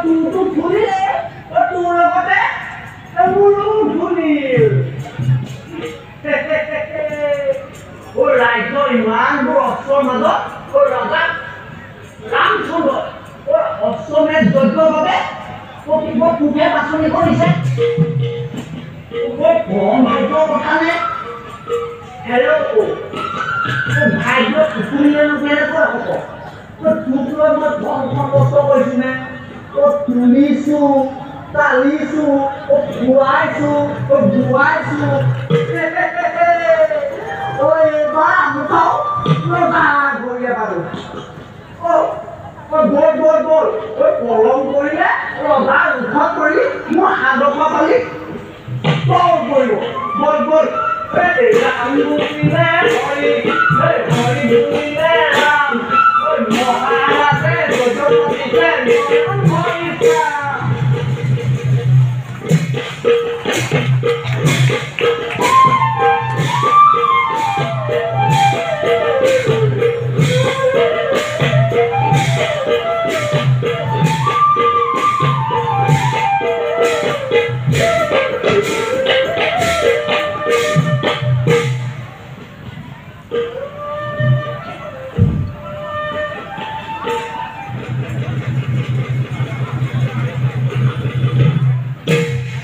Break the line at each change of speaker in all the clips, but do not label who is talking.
তোৰটো ধুনিলে তোৰ লগতে মোৰো ধুনিল ৰাজ্যৰ ইমানবোৰ অস্ত্ৰৰ মাজত ৰজা ৰামচন্দ্ৰ অশ্বমেধ যজ্ঞৰ বাবে প্ৰতিব পূবে বাছনি কৰিছে কম ভাগ্যৰ কথা নে হেল্ল' ভাগ্য টুকুৰিলে কেনেকৈ হ'ব তোক লৈ মই ধন কষ্ট কৰিছো নে তুলিছো তালিছো খুৱাইছো ধুৱাইছো এইবাৰ আমুঠাও ৰজা কৰিলে বাৰু গ'ল পলম কৰিলে ৰজা উঠত কৰি মোৰ আদৰ্শ পালি তল কৰিব গ'ল ৰাম বুলিলে হৰি হৰি বুলিলে ৰাম মহাৰাজে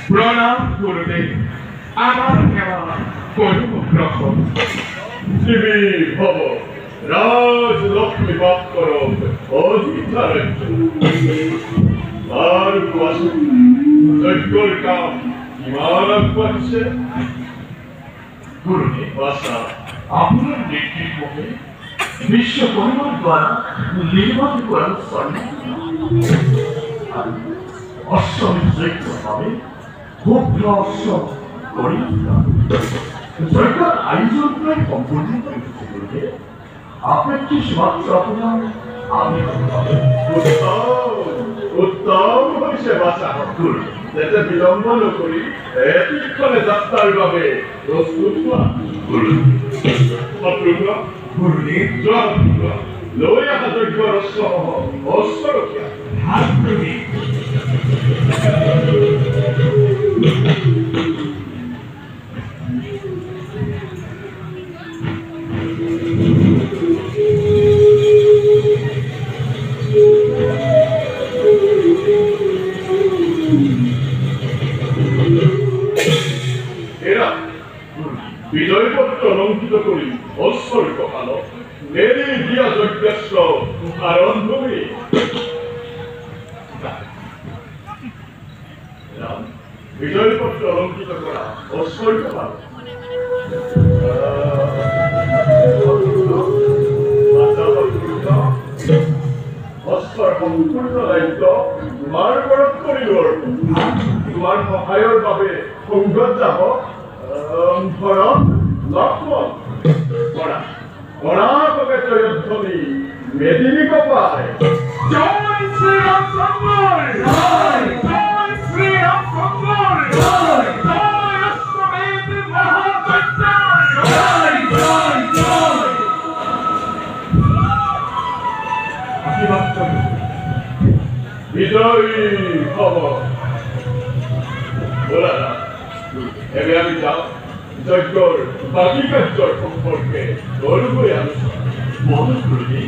প্রণাম গুরুদেব আমার সেবা করুন গ্রহণ জীবী ভব রাজ লক্ষ্মী বাপ করো অধিকারাজ্য আর কুয়াশা যজ্ঞর কাম ইমান আগবাড়ছে গুরুদেব বাসা আপনার নেতৃত্বে বিশ্বকর্মার দ্বারা নির্মাণ করা স্বর্ণ অশ্বমেধ যজ্ঞ হবে খুব করি যজ্ঞের আয়োজন প্রায় সম্পূর্ণ করতে আপেক্ষিক মাত্র আপনার আমি উত্তম হয়েছে বাসা হকুল যাতে বিলম্ব নকরি এক্ষণে যাত্রার ভাবে প্রস্তুত গুরুদেব লৈ আহা যজ্ঞ রস্য অশ্বরক্ষা হাত তুমি এরা বিজয়পত্র অলঙ্কিত করি অশ্বর কপাল মেরে দিয়া যজ্ঞেশ্ব আরম্ভে বিজয়পত্র অলঙ্কিত করা অশ্বর কপাল অশ্বর সম্পূর্ণ দায়িত্ব তোমাৰ ওপৰত কৰিলো তোমাৰ সহায়ৰ বাবে সংঘত যাব ভৰত লক্ষ্মণ পৰাপকে জয়ধ্বনি মেদিনী কপায় জয় শ্ৰীৰামচন্দ্ৰ জয় জয় শ্ৰীৰামচন্দ্ৰ জয় জয় অশ্বমেধ মহাযজ্ঞ জয় জয় জয় আশীর্বাদ বিজয়ী হব বলা এবে আমি যাও যজ্ঞর বাকি কার্যর সম্পর্কে গর্ব আলোচনা মনে করি